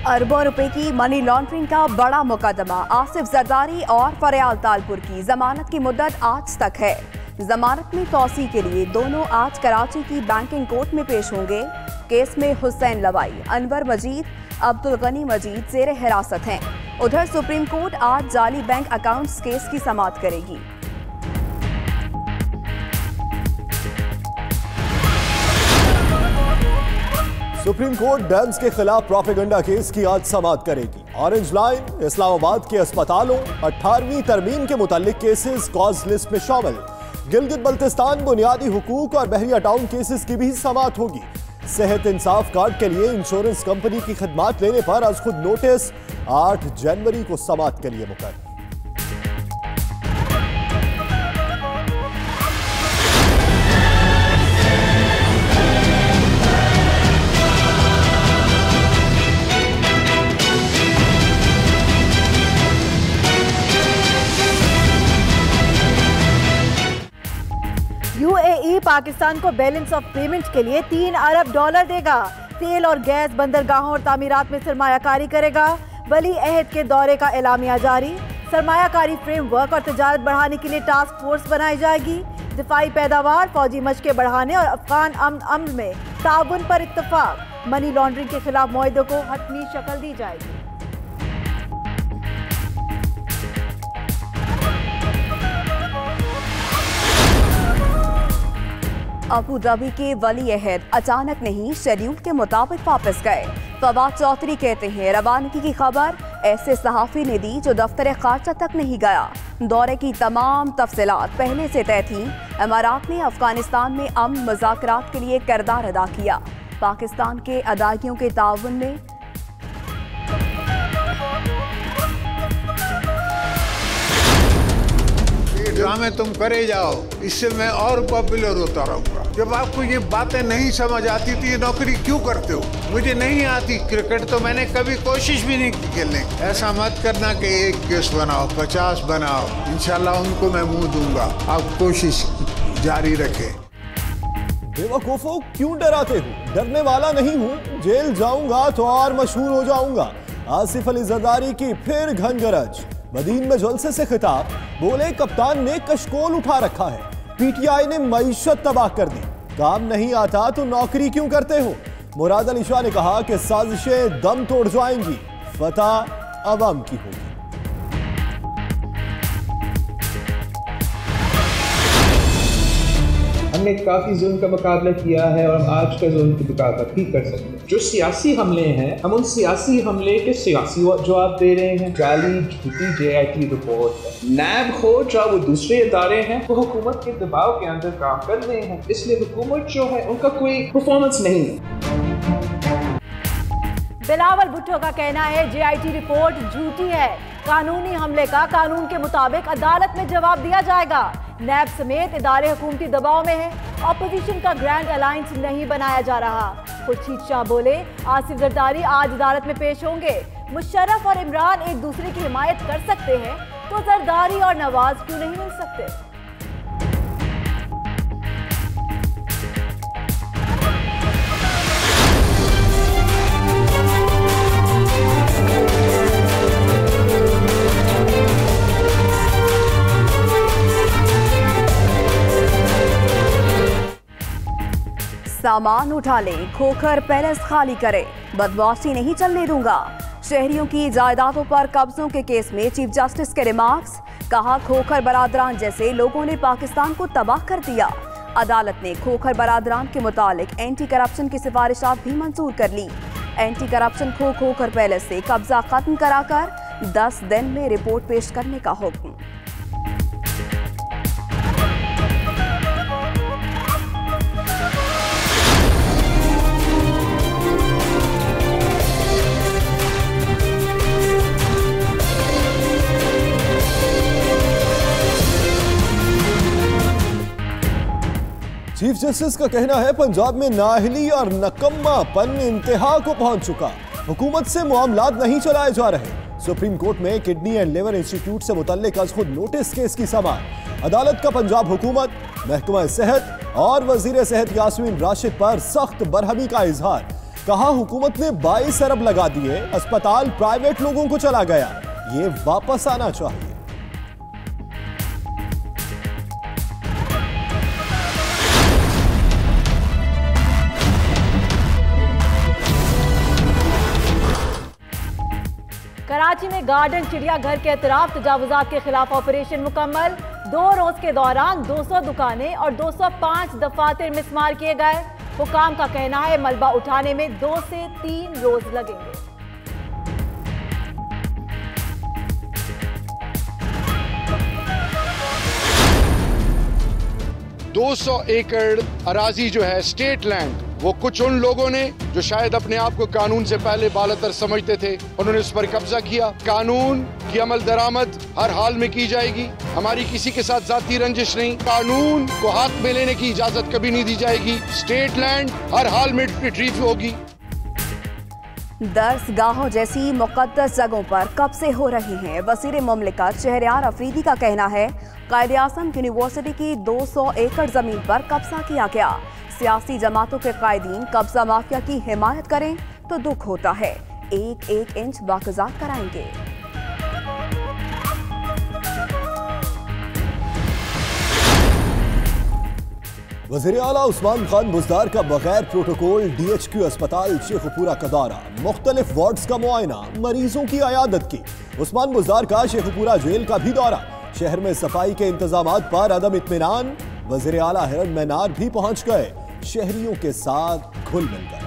अरबों रुपए की मनी लॉन्ड्रिंग का बड़ा मुकदमा। आसिफ जरदारी और फरियाल तालपुर की जमानत की मुद्दत आज तक है। जमानत में तौसी के लिए दोनों आज कराची की बैंकिंग कोर्ट में पेश होंगे। केस में हुसैन लवाई, अनवर मजीद, अब्दुल गनी मजीद जेर हिरासत हैं। उधर सुप्रीम कोर्ट आज जाली बैंक अकाउंट्स केस की समाअत करेगी। सुप्रीम कोर्ट डैम्स के खिलाफ प्रोपेगेंडा केस की आज समाअत करेगी। ऑरेंज लाइन, इस्लामाबाद के अस्पतालों, 18वीं तरमीम के मुतालिक केसेस कॉज लिस्ट में शामिल। गिलगित बल्तिस्तान बुनियादी हुकूक और बहरिया टाउन केसेस की भी समाअत होगी। सेहत इंसाफ कार्ड के लिए इंश्योरेंस कंपनी की खिदमात लेने पर आज खुद नोटिस 8 जनवरी को समाअत के लिए मुकर्रर। यूएई पाकिस्तान को बैलेंस ऑफ पेमेंट के लिए $3 अरब देगा। तेल और गैस बंदरगाहों और तामीरात में सरमायाकारी करेगा। वली अहद के दौरे का एलामिया जारी। सरमायाकारी फ्रेमवर्क और तजारत बढ़ाने के लिए टास्क फोर्स बनाई जाएगी। दिफाई पैदावार, फौजी मशकें बढ़ाने और अफगान अमन में ताउन पर इत्तफाक। मनी लॉन्ड्रिंग के खिलाफ मुआहदे को हतमी शक्ल दी जाएगी। अबू धाबी के वली अहद अचानक नहीं शेड्यूल के मुताबिक वापस गए। फवाद चौधरी कहते हैं रवानगी की खबर ऐसे सहाफी ने दी जो दफ्तर खारजा तक नहीं गया। दौरे की तमाम तफसीलात पहले से तय थी। इमारात ने अफगानिस्तान में अमन मुज़ाकरात के लिए किरदार अदा किया। पाकिस्तान के अदायगियों के ताउन में ड्रामे तुम करे जाओ, इससे मैं और पॉपुलर होता रहूंगा। जब आपको ये बातें नहीं समझ आती तो ये नौकरी क्यों करते हो? मुझे नहीं आती क्रिकेट, तो मैंने कभी कोशिश भी नहीं की खेलने की। ऐसा मत करना कि एक केस बनाओ, 50 बनाओ। इंशाल्लाह उनको मैं मुंह दूंगा। आप कोशिश जारी रखें। बेवकूफों, क्यों डराते हो? डरने वाला नहीं हूँ। जेल जाऊंगा तो और मशहूर हो जाऊंगा। आसिफ अली जरदारी की फिर घनगरज। मदीन में जलसे से खिताब, बोले कप्तान ने कशकोल उठा रखा है। पीटीआई ने मईशत तबाह कर दी। काम नहीं आता तो नौकरी क्यों करते हो? मुराद अली शाह ने कहा कि साजिशें दम तोड़ जाएंगी, फतह अवाम की होगी। हमने काफी जुल्म का मुकाबला किया है और हम आज का जुल्म की मुकाबला भी कर सकते हैं। जो सियासी हमले हैं, हम उन सियासी हमले के सियासी जवाब दे रहे हैं। जाली झूठी JIT रिपोर्ट है। नैब हो चाहे वो दूसरे इदारे हैं, वो हुकूमत के दबाव के अंदर काम कर रहे हैं, इसलिए हुकूमत जो है उनका कोई परफॉर्मेंस नहीं है। बिलावल भुट्टो का कहना है JIT रिपोर्ट झूठी है। कानूनी हमले का कानून के मुताबिक अदालत में जवाब दिया जाएगा। नैब समेत इदारे हुकूमती दबाव में है। ऑपोजिशन का ग्रैंड अलायंस नहीं बनाया जा रहा। खुर्शीद शाह बोले आसिफ जरदारी आज अदालत में पेश होंगे। मुशर्रफ और इमरान एक दूसरे की हिमायत कर सकते हैं तो जरदारी और नवाज क्यों नहीं मिल सकते? सामान उठा लें, खोखर पैलेस खाली करें, बदमाशी नहीं चलने दूंगा। शहरियों की जायदादों पर कब्जों के केस में चीफ जस्टिस के रिमार्क्स। कहा खोखर बरादरान जैसे लोगों ने पाकिस्तान को तबाह कर दिया। अदालत ने खोखर बरादरान के मुतालिक एंटी करप्शन की सिफारिशात भी मंजूर कर ली। एंटी करप्शन खोखर पैलेस से कब्जा खत्म कराकर 10 दिन में रिपोर्ट पेश करने का हुक्म। चीफ जस्टिस का कहना है पंजाब में नाअहली और नकम्मापन इंतहा को पहुंच चुका। हुकूमत से मामलात नहीं चलाए जा रहे। सुप्रीम कोर्ट में किडनी एंड लिवर इंस्टीट्यूट से मुतल्लिक आज खुद नोटिस केस की समाअत। अदालत का पंजाब हुकूमत, महकमा सेहत और वजीर सेहत यास्मीन राशिद पर सख्त बरहमी का इजहार। कहा हुकूमत ने 22 अरब लगा दिए, अस्पताल प्राइवेट लोगों को चला गया, ये वापस आना चाहिए। कराची में गार्डन चिड़ियाघर के अतराफ तजावुजात के खिलाफ ऑपरेशन मुकम्मल। 2 रोज के दौरान 200 दुकानें और 205 दफातर मिसमार किए गए। हुकाम का कहना है मलबा उठाने में 2 से 3 रोज लगेंगे। $200 एकड़ अराजी जो है स्टेट लैंड, वो कुछ उन लोगों ने जो शायद अपने आप को कानून से पहले बालातर समझते थे, उन्होंने उस पर कब्जा किया। कानून की अमल दरामद हर हाल में की जाएगी। हमारी किसी के साथ जाती रंजिश नहीं। कानून को हाथ में लेने की इजाजत कभी नहीं दी जाएगी। स्टेट लैंड हर हाल में रिट्रीव होगी। दरसगाहों जैसी मुक़द्दस जगहों पर कब्जे हो रहे हैं। वज़ीर मुमलिकत शहरयार अफरीदी का कहना है कायद-ए-आज़म यूनिवर्सिटी की 200 एकड़ जमीन पर कब्जा किया गया। सियासी जमातों के कायदीन कब्जा माफिया की हिमायत करें तो दुख होता है। 1-1 इंच बाकाज़ात कराएंगे। वज़ीर आला उस्मान खान बुज़दार का बगैर प्रोटोकॉल DHQ अस्पताल शेखुपुरा का दौरा, मुख्तलिफ वार्ड्स का मुआयना, मरीजों की अयादत की। उस्मान बुज़दार का शेखुपुरा जेल का भी दौरा, शहर में सफाई के इंतजामात पर अदम इत्मीनान। वज़ीर आला हिरन मैनार भी पहुंच गए, शहरियों के साथ घुल मिलकर।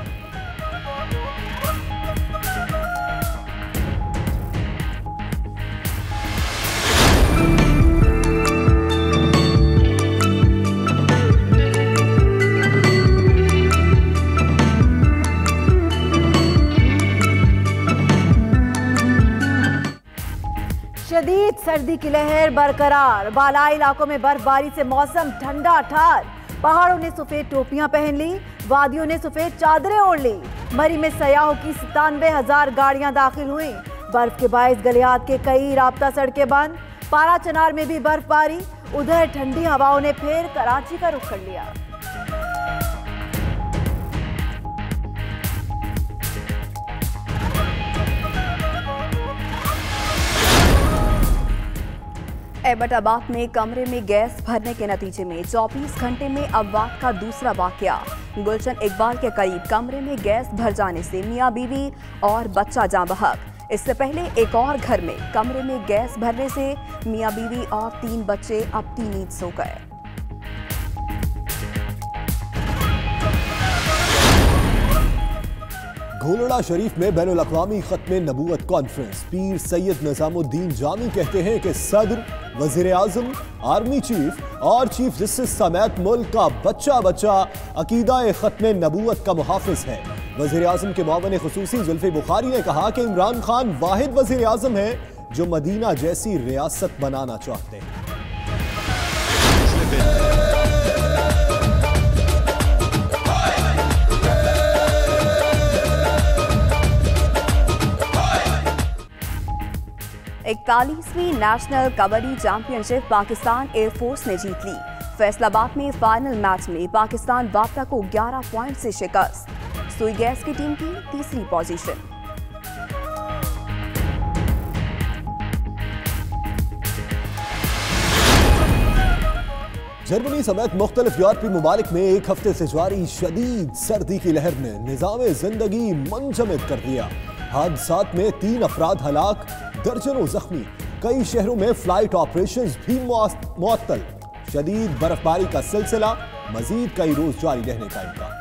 शदीद सर्दी की लहर बरकरार। बालाई इलाकों में बर्फबारी से मौसम ठंडा ठार। पहाड़ों ने सफेद टोपियां पहन ली, वादियों ने सफेद चादरें ओढ़ ली। मरी में सयाहों की 97,000 गाड़ियां दाखिल हुई। बर्फ के बायस गलियात के कई राब्ता सड़कें बंद। पारा चनार में भी बर्फबारी। उधर ठंडी हवाओं ने फिर कराची का रुख कर लिया। एबटाबाद में कमरे में गैस भरने के नतीजे में 24 घंटे में अमवात का दूसरा वाकया। गुलशन इकबाल के करीब कमरे में गैस भर जाने से मियां बीवी और बच्चा जाँ बहक। इससे पहले एक और घर में कमरे में गैस भरने से मियां बीवी और 3 बच्चे अपनी नींद सो गए। घोलड़ा शरीफ में बैनुल अक़वामी खत्मे नबूवत कॉन्फ्रेंस। पीर सैयद निज़ामुद्दीन जामी कहते हैं कि सदर, वज़ीर आज़म, आर्मी चीफ और चीफ जस्टिस समेत मुल्क का बच्चा बच्चा अकीदा खत्मे नबूवत का मुहाफ़िज है। वज़ीर आज़म के मुआविन ख़ुसूसी जुल्फ़ी बुखारी ने कहा कि इमरान खान वाहिद वज़ीर आज़म है जो मदीना जैसी रियासत बनाना चाहते हैं। इकतालीसवीं national kabaddi championship Pakistan air force ने जीत ली। फैसलाबाद में फाइनल मैच में पाकिस्तान वापटा को 11 पॉइंट से शिकस्त। सुई गैस की टीम की तीसरी पोजीशन। जर्मनी समेत मुख्तलिफ यूरोपीय मुमालिक में एक हफ्ते से जारी शदीद सर्दी की लहर ने निज़ाम जिंदगी मुंजमद कर दिया। हादसात में 3 अफराद हलाक, दर्जनों जख्मी। कई शहरों में फ्लाइट ऑपरेशंस भी मुअत्तल। शदीद बर्फबारी का सिलसिला मजीद कई रोज जारी रहने का इम्कान।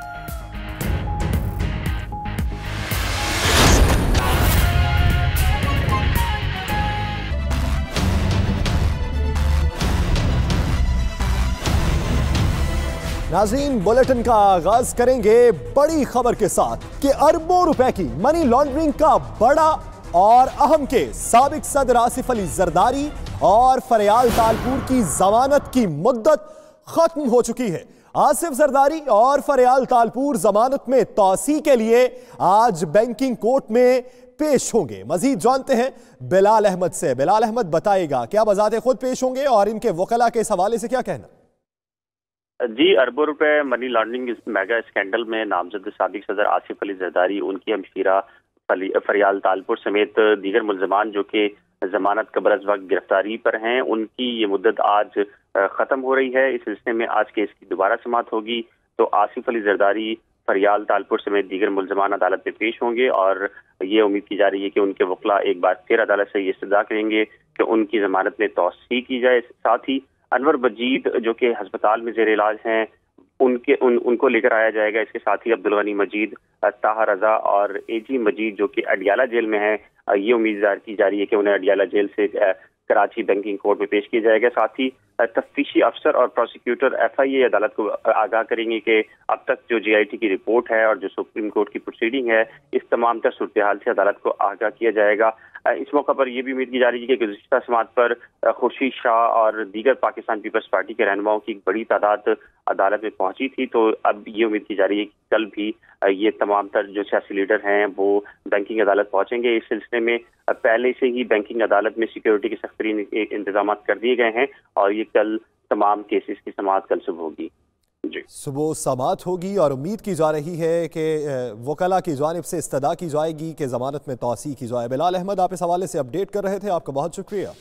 नाज़रीन, बुलेटिन का आगाज करेंगे बड़ी खबर के साथ कि अरबों रुपए की मनी लॉन्ड्रिंग का बड़ा और अहम केस। साबिक सदर आसिफ अली जरदारी और फरियाल तालपुर की जमानत की मुद्दत खत्म हो चुकी है। आसिफ जरदारी और फरियाल तालपुर जमानत में तौसी के लिए आज बैंकिंग कोर्ट में पेश होंगे। मजीद जानते हैं बिलाल अहमद से। बिलाल अहमद बताएगा क्या बजाते खुद पेश होंगे और इनके वकला के इस हवाले से क्या कहना। जी, अरबों रुपए मनी लॉन्ड्रिंग मेगा स्कैंडल में नामजद साबिक सदर आसिफ अली जरदारी, उनकी हमशीरा फरियाल तालपुर समेत दीगर मुल्जमान जो कि जमानत कबरज वक्त गिरफ्तारी पर हैं, उनकी ये मुद्दत आज खत्म हो रही है। इस सिलसिले में आज केस की दोबारा समाअत होगी तो आसिफ अली जरदारी, फरियाल तालपुर समेत दीगर मुल्जमान अदालत में पेश होंगे और ये उम्मीद की जा रही है कि उनके वकला एक बार फिर अदालत से ये इस्तदा करेंगे कि उनकी जमानत में तौसीह की जाए। साथ ही अनवर मजीद जो कि अस्पताल में जेर इलाज हैं उनको लेकर आया जाएगा। इसके साथ ही अब्दुल गनी मजीद, ताहा रजा और एजी मजीद जो कि अडियाला जेल में है, ये उम्मीद की जा रही है कि उन्हें अडियाला जेल से कराची बैंकिंग कोर्ट में पेश किया जाएगा। साथ ही तफ्तीशी अफसर और प्रोसिक्यूटर FIA अदालत को आगाह करेंगे कि अब तक जो JIT की रिपोर्ट है और जो सुप्रीम कोर्ट की प्रोसीडिंग है, इस तमाम तर सूरत हाल से अदालत को आगाह किया जाएगा। इस मौका पर यह भी उम्मीद की जा रही है कि गुज़िश्ता समाअत पर खुर्शीद शाह और दीगर पाकिस्तान पीपल्स पार्टी के रहनुमाओं की बड़ी तादाद अदालत में पहुंची थी, तो अब ये उम्मीद की जा रही है कि कल भी ये तमाम तर जो सियासी लीडर हैं वो बैंकिंग अदालत पहुंचेंगे। इस सिलसिले में पहले से ही बैंकिंग अदालत में सिक्योरिटी के सख्त तरीन इंतजाम कर दिए गए हैं और ये कल तमाम केसेस की समाअत कल सुबह होगी। सुबह समाअत होगी और उम्मीद की जा रही है कि वकला की जानिब से इस्तदा की जाएगी कि जमानत में तौसीह की जाए। बिलाल अहमद, आप इस हवाले से अपडेट कर रहे थे, आपका बहुत शुक्रिया।